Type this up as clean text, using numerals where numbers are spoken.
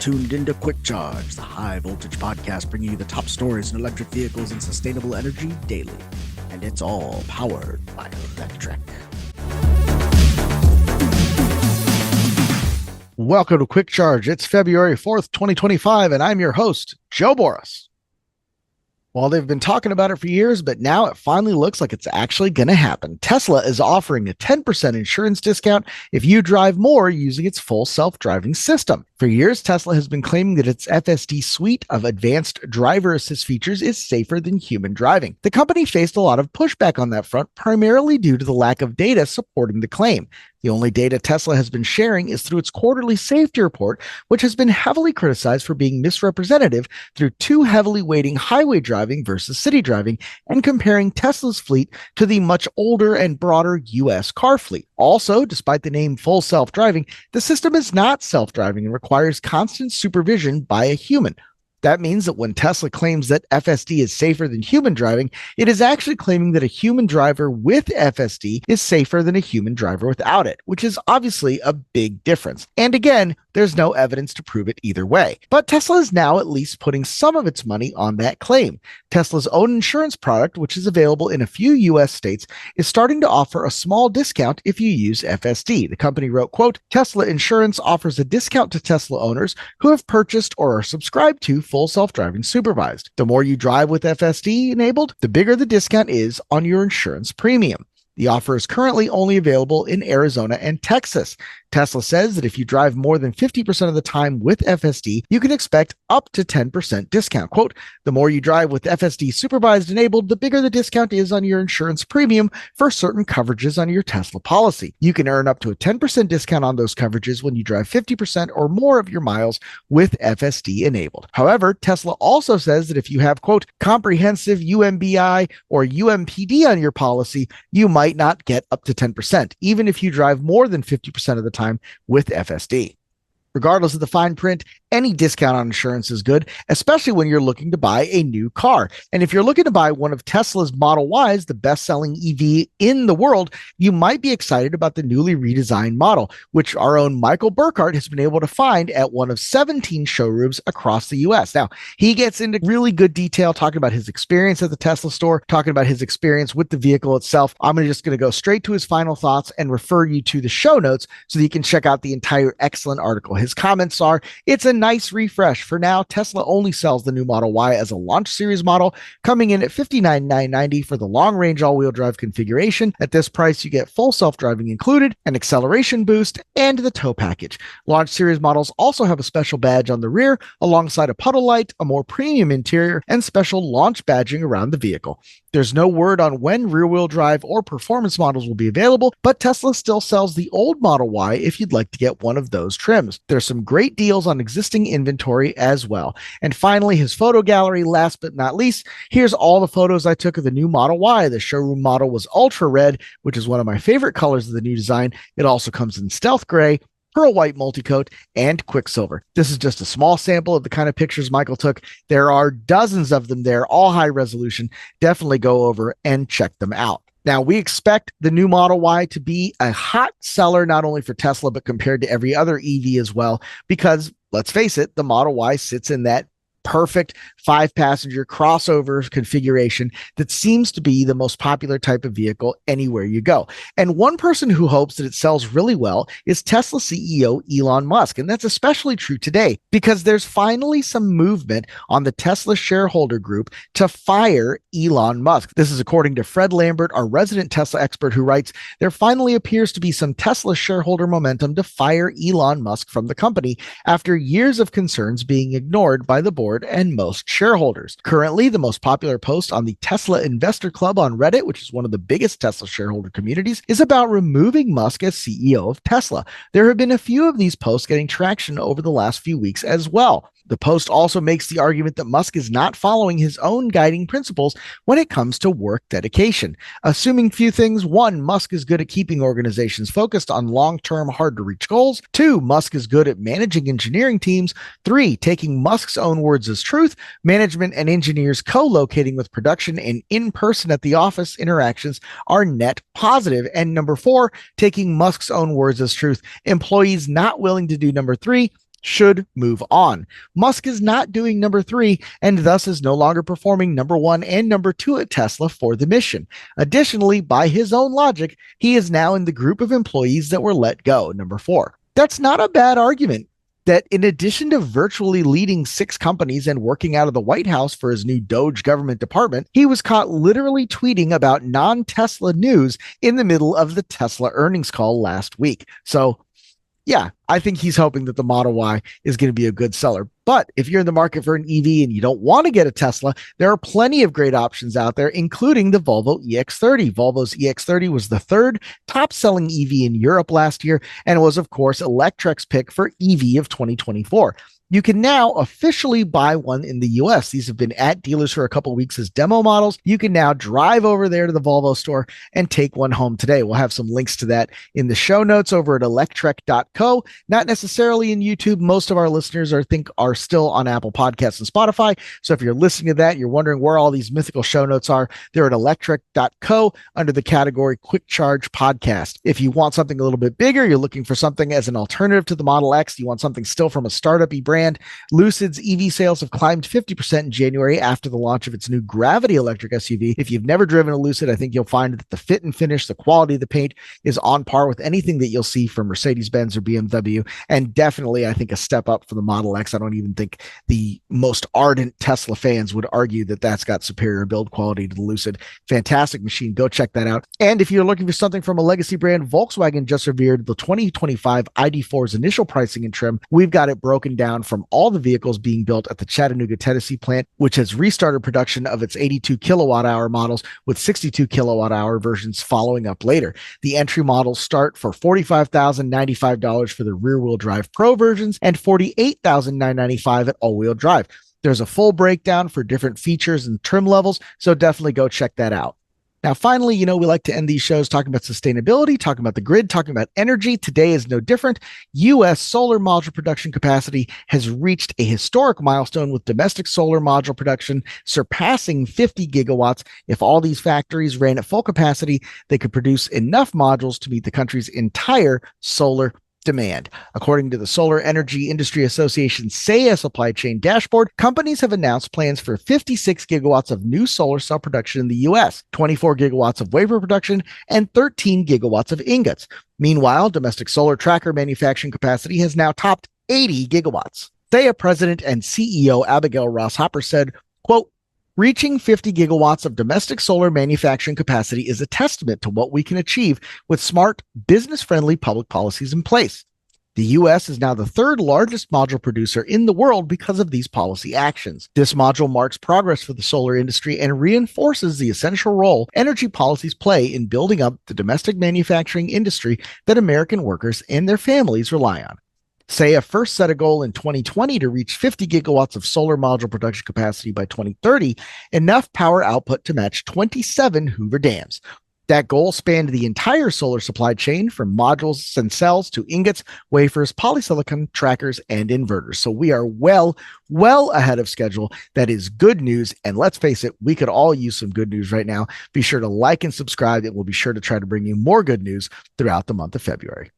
tuned into Quick Charge, the high voltage podcast bringing you the top stories in electric vehicles and sustainable energy daily. And it's all powered by Electrek. Welcome to Quick Charge. It's February 4th, 2025, and I'm your host, Joe Boris. Well, they've been talking about it for years, but now it finally looks like it's actually going to happen. Tesla is offering a 10% insurance discount if you drive more using its full self-driving system. For years, Tesla has been claiming that its FSD suite of advanced driver assist features is safer than human driving. The company faced a lot of pushback on that front, primarily due to the lack of data supporting the claim. The only data Tesla has been sharing is through its quarterly safety report, which has been heavily criticized for being misrepresentative through too heavily weighting highway driving versus city driving and comparing Tesla's fleet to the much older and broader US car fleet. Also, despite the name full self-driving, the system is not self-driving and requires constant supervision by a human. That means that when Tesla claims that FSD is safer than human driving, it is actually claiming that a human driver with FSD is safer than a human driver without it, which is obviously a big difference. And again, there's no evidence to prove it either way. But Tesla is now at least putting some of its money on that claim. Tesla's own insurance product, which is available in a few US states, is starting to offer a small discount if you use FSD. The company wrote, quote, Tesla Insurance offers a discount to Tesla owners who have purchased or are subscribed to full self-driving supervised. The more you drive with FSD enabled, the bigger the discount is on your insurance premium. The offer is currently only available in Arizona and Texas. Tesla says that if you drive more than 50% of the time with FSD, you can expect up to 10% discount. Quote, the more you drive with FSD supervised enabled, the bigger the discount is on your insurance premium for certain coverages on your Tesla policy. You can earn up to a 10% discount on those coverages when you drive 50% or more of your miles with FSD enabled. However, Tesla also says that if you have, quote, comprehensive UMBI or UMPD on your policy, you might not get up to 10%, even if you drive more than 50% of the time with FSD. Regardless of the fine print, any discount on insurance is good, especially when you're looking to buy a new car. And if you're looking to buy one of Tesla's Model Ys, the best-selling EV in the world, you might be excited about the newly redesigned model, which our own Michael Burkhardt has been able to find at one of 17 showrooms across the US. Now, he gets into really good detail talking about his experience at the Tesla store, talking about his experience with the vehicle itself. I'm just going to go straight to his final thoughts and refer you to the show notes so that you can check out the entire excellent article. His comments are, it's a nice refresh. For now, Tesla only sells the new Model Y as a launch series model, coming in at $59,990 for the long-range all-wheel drive configuration. At this price, you get full self-driving included, an acceleration boost, and the tow package. Launch series models also have a special badge on the rear, alongside a puddle light, a more premium interior, and special launch badging around the vehicle. There's no word on when rear-wheel drive or performance models will be available, but Tesla still sells the old Model Y if you'd like to get one of those trims. There's some great deals on existing inventory as well. And finally, his photo gallery, last but not least, here's all the photos I took of the new Model Y. The showroom model was ultra red, which is one of my favorite colors of the new design. It also comes in stealth gray, pearl white multicoat, and quicksilver. This is just a small sample of the kind of pictures Michael took. There are dozens of them there, all high resolution. Definitely go over and check them out. Now, we expect the new Model Y to be a hot seller, not only for Tesla, but compared to every other EV as well, because let's face it, the Model Y sits in that perfect 5-passenger crossover configuration that seems to be the most popular type of vehicle anywhere you go. And one person who hopes that it sells really well is Tesla CEO Elon Musk. And that's especially true today because there's finally some movement on the Tesla shareholder group to fire Elon Musk. This is according to Fred Lambert, our resident Tesla expert, who writes, there finally appears to be some Tesla shareholder momentum to fire Elon Musk from the company after years of concerns being ignored by the board and most shareholders. Currently, the most popular post on the Tesla Investor Club on Reddit, which is one of the biggest Tesla shareholder communities, is about removing Musk as CEO of Tesla. There have been a few of these posts getting traction over the last few weeks as well. The post also makes the argument that Musk is not following his own guiding principles when it comes to work dedication. Assuming few things: 1, Musk is good at keeping organizations focused on long-term, hard-to-reach goals. 2, Musk is good at managing engineering teams. 3, taking Musk's own words as truth, management and engineers co-locating with production and in-person at the office interactions are net positive. And number 4, taking Musk's own words as truth, employees not willing to do number 3, should move on. Musk is not doing number 3 and thus is no longer performing number 1 and number 2 at Tesla for the mission. Additionally, by his own logic, he is now in the group of employees that were let go, number 4. That's not a bad argument. That in addition to virtually leading 6 companies and working out of the White House for his new Doge government department, he was caught literally tweeting about non-Tesla news in the middle of the Tesla earnings call last week. So yeah, I think he's hoping that the Model Y is going to be a good seller. But if you're in the market for an EV and you don't want to get a Tesla, there are plenty of great options out there, including the Volvo EX30. Volvo's EX30 was the 3rd top-selling EV in Europe last year and was, of course, Electrek's pick for EV of 2024. You can now officially buy one in the US. These have been at dealers for a couple of weeks as demo models. You can now drive over there to the Volvo store and take one home today. We'll have some links to that in the show notes over at electrek.co. Not necessarily in YouTube. Most of our listeners are still on Apple Podcasts and Spotify. So if you're listening to that, you're wondering where all these mythical show notes are, they're at electrek.co under the category Quick Charge Podcast. If you want something a little bit bigger, you're looking for something as an alternative to the Model X, you want something still from a startup-y brand, Lucid's EV sales have climbed 50% in January after the launch of its new Gravity electric SUV. If you've never driven a Lucid, I think you'll find that the fit and finish, the quality of the paint is on par with anything that you'll see from Mercedes-Benz or BMW, and definitely, I think, a step up for the Model X. I don't even think the most ardent Tesla fans would argue that that's got superior build quality to the Lucid. Fantastic machine. Go check that out. And if you're looking for something from a legacy brand, Volkswagen just revealed the 2025 ID4's initial pricing and trim. We've got it broken down from all the vehicles being built at the Chattanooga, Tennessee plant, which has restarted production of its 82 kilowatt hour models with 62 kilowatt hour versions following up later. The entry models start for $45,095 for the rear wheel drive Pro versions and $48,995 at all wheel drive. There's a full breakdown for different features and trim levels, so definitely go check that out. Now, finally, we like to end these shows talking about sustainability, talking about the grid, talking about energy. Today is no different. U.S. solar module production capacity has reached a historic milestone with domestic solar module production surpassing 50 gigawatts. If all these factories ran at full capacity, they could produce enough modules to meet the country's entire solar demand. According to the Solar Energy Industry Association's SAEA supply chain dashboard, companies have announced plans for 56 gigawatts of new solar cell production in the U.S., 24 gigawatts of wafer production, and 13 gigawatts of ingots. Meanwhile, domestic solar tracker manufacturing capacity has now topped 80 gigawatts. SAEA President and CEO Abigail Ross Hopper said, quote, "Reaching 50 gigawatts of domestic solar manufacturing capacity is a testament to what we can achieve with smart, business-friendly public policies in place. The U.S. is now the 3rd largest module producer in the world because of these policy actions. This module marks progress for the solar industry and reinforces the essential role energy policies play in building up the domestic manufacturing industry that American workers and their families rely on." SAEA first set a goal in 2020 to reach 50 gigawatts of solar module production capacity by 2030, enough power output to match 27 Hoover dams. That goal spanned the entire solar supply chain from modules and cells to ingots, wafers, polysilicon, trackers, and inverters. So we are well ahead of schedule. That is good news. And let's face it, we could all use some good news right now. Be sure to like and subscribe, and we'll be sure to try to bring you more good news throughout the month of February.